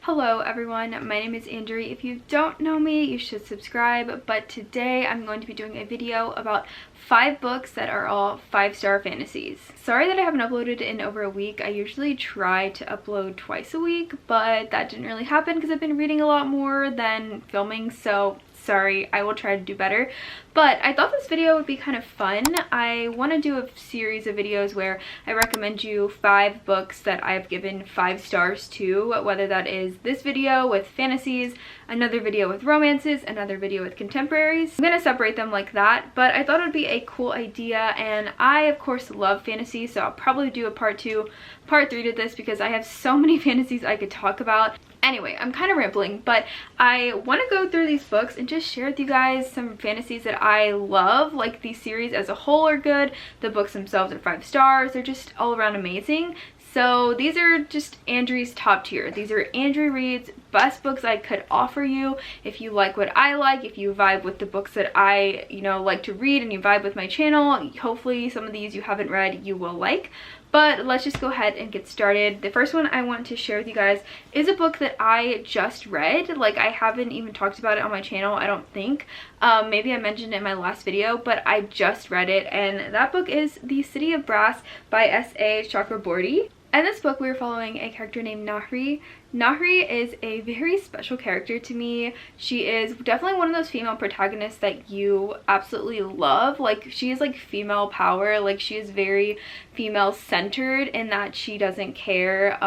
Hello everyone, my name is Andrew. If you don't know me, you should subscribe, but today I'm going to be doing a video about 5 books that are all 5-star fantasies. Sorry that I haven't uploaded in over a week. I usually try to upload twice a week, but that didn't really happen because I've been reading a lot more than filming, so sorry, I will try to do better. But I thought this video would be kind of fun. I want to do a series of videos where I recommend you 5 books that I've given 5 stars to, whether that is this video with fantasies, another video with romances, another video with contemporaries. I'm going to separate them like that, but I thought it would be a cool idea, and I of course love fantasy, so I'll probably do a part 2, part 3 to this because I have so many fantasies I could talk about. Anyway, I'm kind of rambling, but I want to go through these books and just share with you guys some fantasies that I love. Like, the series as a whole are good, the books themselves are 5 stars, they're just all around amazing. So these are just Andrew's top tier. These are Andrew Reed's best books I could offer you. If you like what I like, if you vibe with the books that I, like to read, and you vibe with my channel, hopefully some of these you haven't read you will like. But let's just go ahead and get started. The first one I want to share with you guys is a book that I just read. Like, I haven't even talked about it on my channel, I don't think. Maybe I mentioned it in my last video, but I just read it, and that book is The City of Brass by S.A. Chakraborty. In this book, we are following a character named Nahri. Nahri is a very special character to me. She is definitely one of those female protagonists that you absolutely love. Like, she is like female power. Like, she is very female centered in that she doesn't care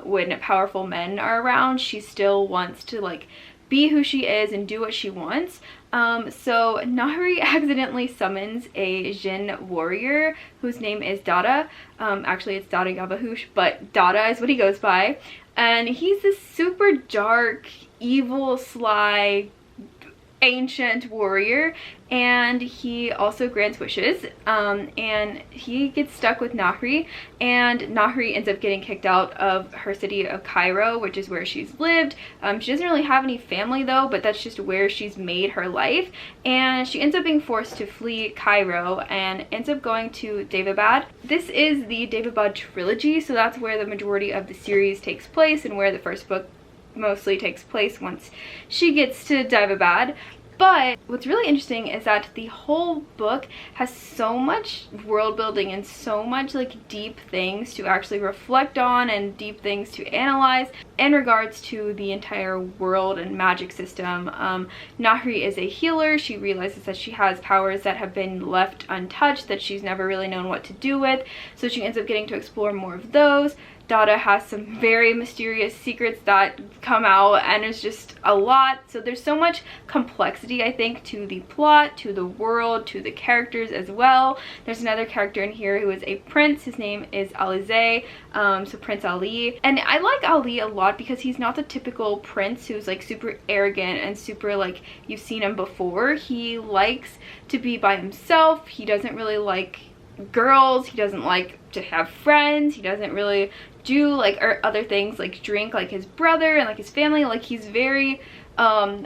when powerful men are around. She still wants to like be who she is and do what she wants. So Nahri accidentally summons a Jinn warrior whose name is Dada. Actually it's Dada Yabahush, but Dada is what he goes by. And he's this super dark, evil, sly, ancient warrior, and he also grants wishes, and he gets stuck with Nahri, and Nahri ends up getting kicked out of her city of Cairo, which is where she's lived. She doesn't really have any family though, but that's just where she's made her life, and she ends up being forced to flee Cairo and ends up going to Daevabad. This is the Daevabad trilogy, so that's where the majority of the series takes place and where the first book mostly takes place once she gets to Daevabad. But what's really interesting is that the whole book has so much world building and so much like deep things to actually reflect on and deep things to analyze in regards to the entire world and magic system. Nahri is a healer. She realizes that she has powers that have been left untouched, that she's never really known what to do with, so she ends up getting to explore more of those. Dada has some very mysterious secrets that come out, and it's just a lot. So there's so much complexity, I think, to the plot, to the world, to the characters as well. There's another character in here who is a prince. His name is Alize, so Prince Ali. And I like Ali a lot because he's not the typical prince who's like super arrogant and super like you've seen him before. He likes to be by himself. He doesn't really like girls. He doesn't like to have friends. He doesn't really do like other things like drink like his brother and like his family. Like, he's very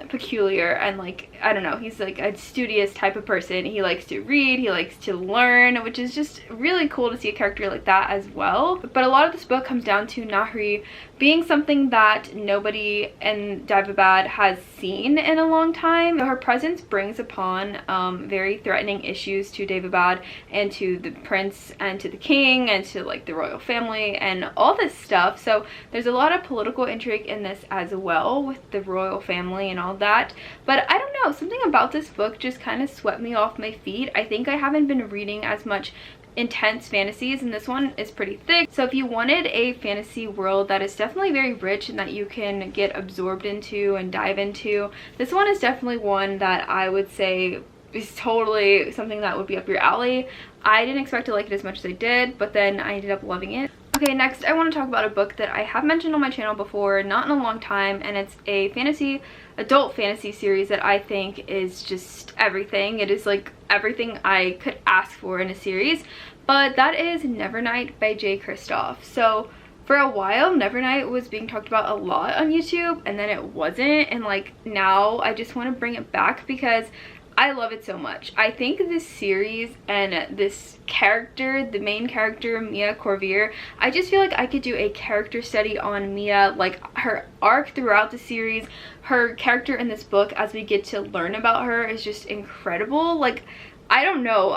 peculiar, and like, I don't know, he's like a studious type of person. He likes to read, he likes to learn, which is just really cool to see a character like that as well. But a lot of this book comes down to Nahri being something that nobody in Daevabad has seen in a long time. So her presence brings upon very threatening issues to Daevabad and to the prince and to the king and to like the royal family and all this stuff. So there's a lot of political intrigue in this as well with the royal family and all that. But I don't know, something about this book just kind of swept me off my feet. I think I haven't been reading as much intense fantasies, and this one is pretty thick. So if you wanted a fantasy world that is definitely very rich and that you can get absorbed into and dive into, this one is definitely one that I would say is totally something that would be up your alley. I didn't expect to like it as much as I did, but then I ended up loving it. Okay, next I want to talk about a book that I have mentioned on my channel before, not in a long time, and it's a adult fantasy series that I think is just everything. It is like everything I could ask for in a series, but that is Nevernight by J. Kristoff. So for a while, Nevernight was being talked about a lot on YouTube, and then it wasn't, and like now I just want to bring it back because I love it so much. I think this series and this character, the main character, Mia Corvier, I just feel like I could do a character study on Mia, like her arc throughout the series, her character in this book as we get to learn about her is just incredible. Like, I don't know,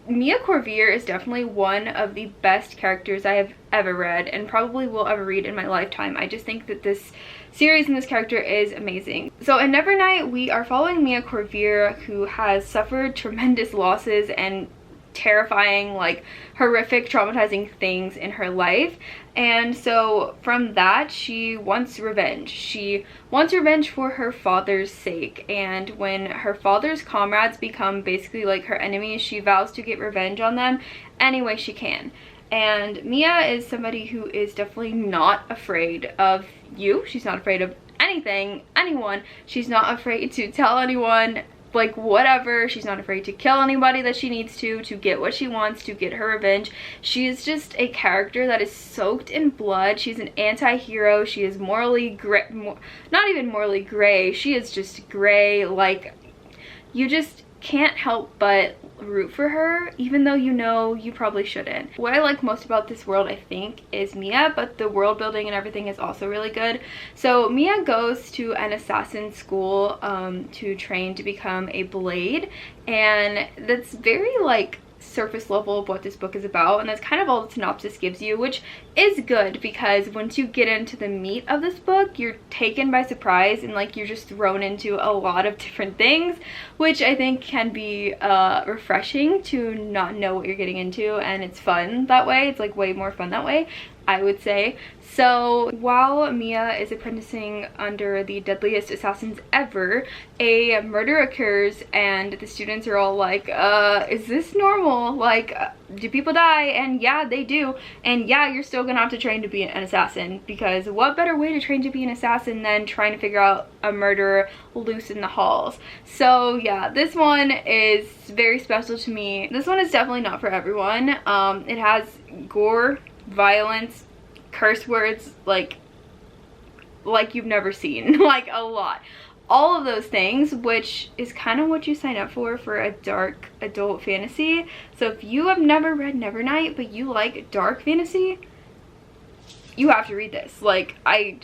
Mia Corvier is definitely one of the best characters I have ever read and probably will ever read in my lifetime. I just think that this series and this character is amazing. So in Nevernight, we are following Mia Corvier, who has suffered tremendous losses and terrifying, like horrific, traumatizing things in her life, and so from that she wants revenge. She wants revenge for her father's sake, and when her father's comrades become basically like her enemies, she vows to get revenge on them any way she can. And Mia is somebody who is definitely not afraid of you. She's not afraid of anything, anyone. She's not afraid to tell anyone, like, whatever. She's not afraid to kill anybody that she needs to get what she wants, to get her revenge. She is just a character that is soaked in blood. She's an anti-hero. She is morally gray, not even morally gray. She is just gray. Like, you just can't help but root for her, even though you know you probably shouldn't. What I like most about this world, I think, is Mia, but the world building and everything is also really good. So Mia goes to an assassin school to train to become a blade, and that's very like surface level of what this book is about, and that's kind of all the synopsis gives you, which is good because once you get into the meat of this book, you're taken by surprise and like you're just thrown into a lot of different things, which I think can be refreshing to not know what you're getting into, and it's fun that way. It's like way more fun that way, I would say. So while Mia is apprenticing under the deadliest assassins ever, a murder occurs and the students are all like, is this normal? Like, do people die? And yeah, they do. And yeah, you're still gonna have to train to be an assassin, because what better way to train to be an assassin than trying to figure out a murderer loose in the halls? So yeah, this one is very special to me. This one is definitely not for everyone. It has gore, violence, curse words like you've never seen, like a lot, all of those things, which is kind of what you sign up for a dark adult fantasy. So if you have never read Nevernight but you like dark fantasy, you have to read this. Like, I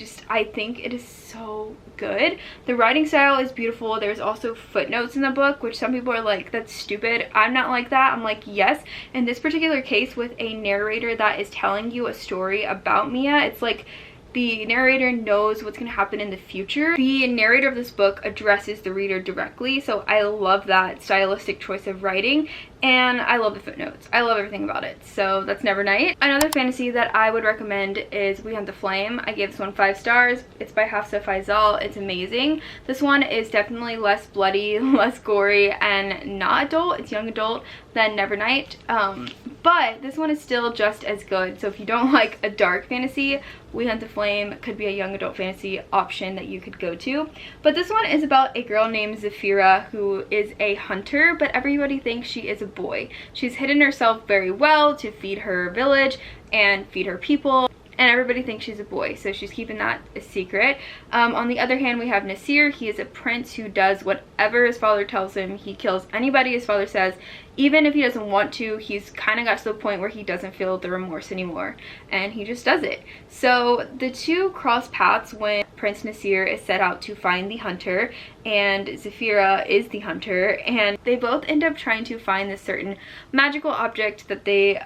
think it is so good. The writing style is beautiful. There's also footnotes in the book, which some people are like, that's stupid. I'm not like that. I'm like, yes. In this particular case, with a narrator that is telling you a story about Mia, it's like the narrator knows what's going to happen in the future. The narrator of this book addresses the reader directly, so I love that stylistic choice of writing, and I love the footnotes. I love everything about it. So that's Nevernight. Another fantasy that I would recommend is We Hunt the Flame. I gave this one 5 stars. It's by Hafsa Faizal. It's amazing. This one is definitely less bloody, less gory, and not adult. It's young adult than Nevernight. But this one is still just as good. So if you don't like a dark fantasy, We Hunt the Flame could be a young adult fantasy option that you could go to. But this one is about a girl named Zafira who is a hunter, but everybody thinks she is a boy. She's hidden herself very well to feed her village and feed her people, and everybody thinks she's a boy, so she's keeping that a secret. On the other hand, we have Nasir. He is a prince who does whatever his father tells him. He kills anybody his father says, even if he doesn't want to. He's kind of got to the point where he doesn't feel the remorse anymore, and he just does it. So the two cross paths when Prince Nasir is set out to find the hunter, and Zafira is the hunter, and they both end up trying to find this certain magical object that they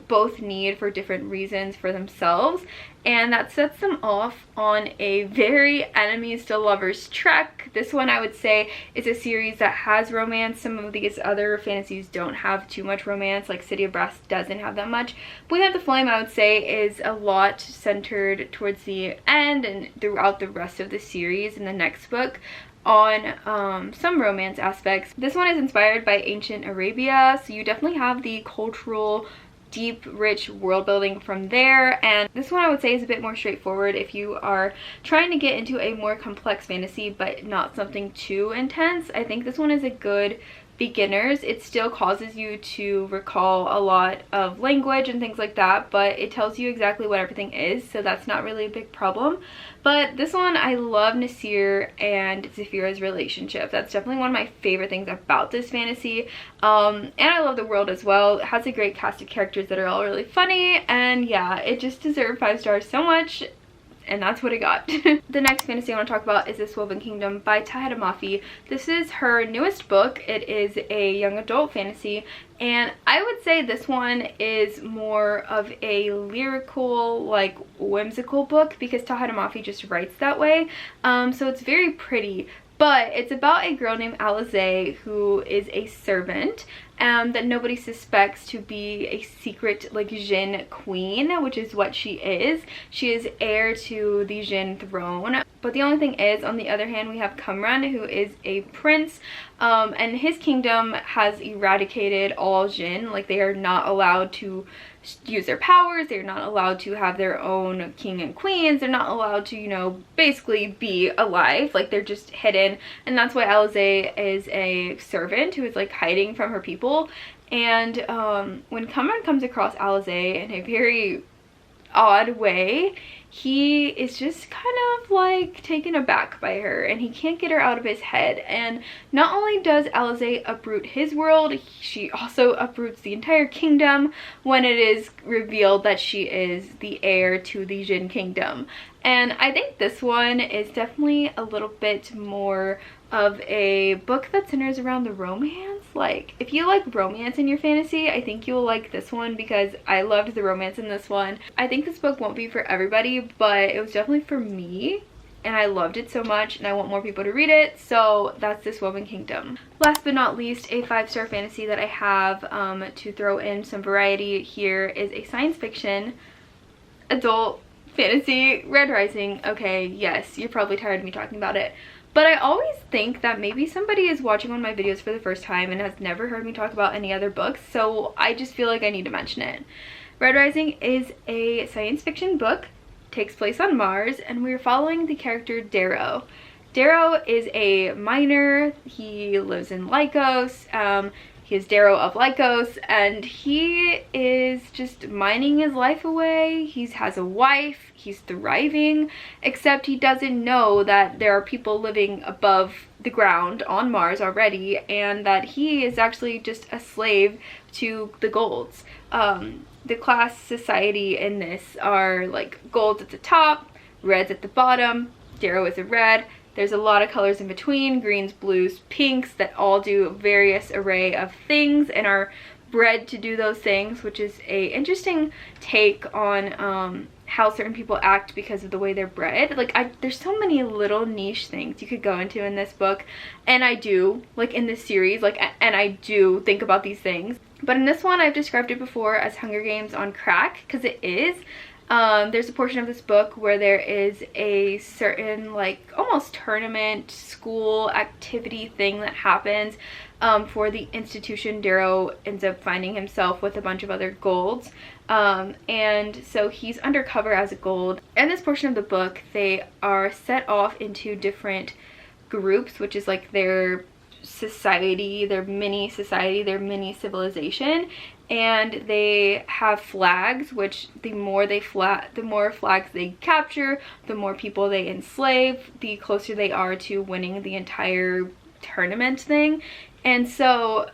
both need for different reasons for themselves, and that sets them off on a very enemies to lovers trek. This one, I would say, is a series that has romance. Some of these other fantasies don't have too much romance, like City of Brass doesn't have that much. But We Have the Flame, I would say, is a lot centered towards the end and throughout the rest of the series in the next book on some romance aspects. This one is inspired by ancient Arabia, so you definitely have the cultural, deep, rich world building from there. And this one I would say is a bit more straightforward if you are trying to get into a more complex fantasy but not something too intense. I think this one is a good beginners. It still causes you to recall a lot of language and things like that, but it tells you exactly what everything is, so that's not really a big problem. But this one, I love Nasir and Zafira's relationship. That's definitely one of my favorite things about this fantasy. And I love the world as well. It has a great cast of characters that are all really funny, and yeah, it just deserved 5 stars so much. And that's what I got. The next fantasy I want to talk about is This Woven Kingdom by Tahira Mafi. This is her newest book. It is a young adult fantasy, and I would say this one is more of a lyrical, like whimsical book, because Tahira Mafi just writes that way. So it's very pretty. But it's about a girl named Alize who is a servant that nobody suspects to be a secret like Jinn queen, which is what she is. She is heir to the Jinn throne. But the only thing is, on the other hand, we have Kamran, who is a prince, and his kingdom has eradicated all Jinn. Like, they are not allowed to use their powers, they're not allowed to have their own king and queens, they're not allowed to, you know, basically be alive. Like, they're just hidden, and that's why Alize is a servant who is like hiding from her people. And when Kamran comes across Alize in a very odd way, he is just kind of like taken aback by her, and he can't get her out of his head. And not only does Alize uproot his world, she also uproots the entire kingdom when it is revealed that she is the heir to the Jinn kingdom. And I think this one is definitely a little bit more of a book that centers around the romance. Like, if you like romance in your fantasy, I think you'll like this one, because I loved the romance in this one. I think this book won't be for everybody, but it was definitely for me, and I loved it so much, and I want more people to read it. So that's This Woven Kingdom. Last but not least, a 5-star fantasy that I have to throw in some variety here is a science fiction adult fantasy, Red Rising. Okay, yes, you're probably tired of me talking about it, but I always think that maybe somebody is watching one of my videos for the first time and has never heard me talk about any other books, so I just feel like I need to mention it. Red Rising is a science fiction book, takes place on Mars, and we're following the character Darrow. Darrow is a miner. He lives in Lycos. He is Darrow of Lycos, and he is just mining his life away. He has a wife, he's thriving, except he doesn't know that there are people living above the ground on Mars already, and that he is actually just a slave to the golds. The class society in this are like golds at the top, reds at the bottom. Darrow is a red. There's a lot of colors in between, greens, blues, pinks, that all do various array of things and are bred to do those things, which is a interesting take on how certain people act because of the way they're bred. Like, there's so many little niche things you could go into in this book, and I do, like in this series, like, and I do think about these things. But in this one, I've described it before as Hunger Games on crack, because it is. There's a portion of this book where there is a certain, like, almost tournament, school activity thing that happens for the institution. Darrow ends up finding himself with a bunch of other golds. And so he's undercover as a gold. In this portion of the book, they are set off into different groups, which is like their society, their mini civilization, and they have flags, which the more flags they capture, the more people they enslave, the closer they are to winning the entire tournament thing. And so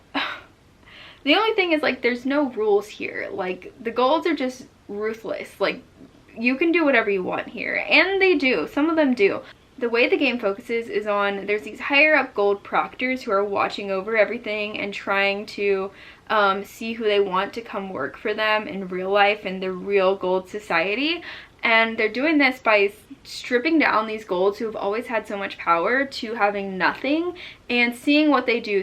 the only thing is, like, there's no rules here. Like, the golds are just ruthless. Like, you can do whatever you want here, and they do. Some of them do. The way the game focuses is on, there's these higher up gold proctors who are watching over everything and trying to see who they want to come work for them in real life, in the real gold society. And they're doing this by stripping down these golds who have always had so much power to having nothing, and seeing what they do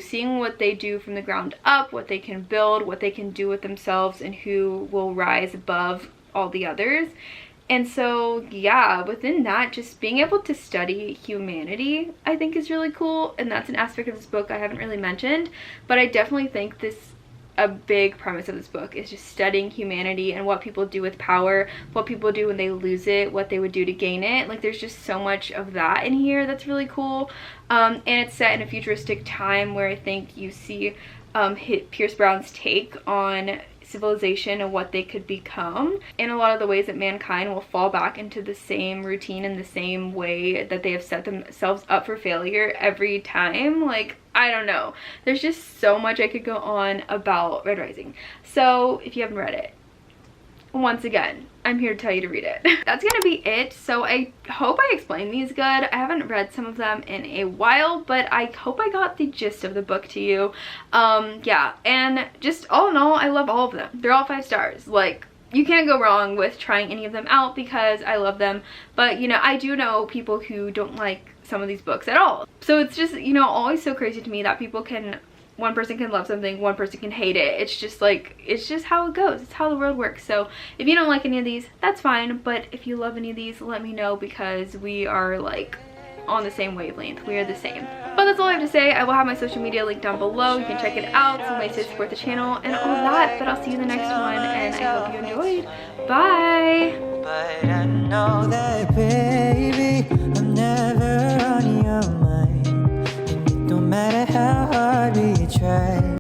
from the ground up, what they can build, what they can do with themselves, and who will rise above all the others. And so, yeah, within that, just being able to study humanity, I think, is really cool. And that's an aspect of this book I haven't really mentioned. But I definitely think this a big premise of this book is just studying humanity and what people do with power, what people do when they lose it, what they would do to gain it. Like, there's just so much of that in here that's really cool. And it's set in a futuristic time where I think you see Pierce Brown's take on civilization and what they could become, and a lot of the ways that mankind will fall back into the same routine in the same way that they have set themselves up for failure every time. Like, I don't know, there's just so much I could go on about Red Rising. So if you haven't read it, once again, I'm here to tell you to read it. That's gonna be it. So I hope I explained these good. I haven't read some of them in a while, but I hope I got the gist of the book to you. Yeah, and just all in all, I love all of them. They're all 5 stars. Like, you can't go wrong with trying any of them out because I love them. But, you know, I do know people who don't like some of these books at all. So it's just, you know, always so crazy to me that people can, one person can love something, one person can hate it. It's just like, it's just how it goes. It's how the world works. So if you don't like any of these, that's fine. But if you love any of these, let me know, because we are like on the same wavelength. We are the same. But that's all I have to say. I will have my social media linked down below. You can check it out, some ways to support the channel and all that. But I'll see you in the next one, and I hope you enjoyed. Bye! But I know that, baby, I'm never on your mind, and it don't matter how hard we try.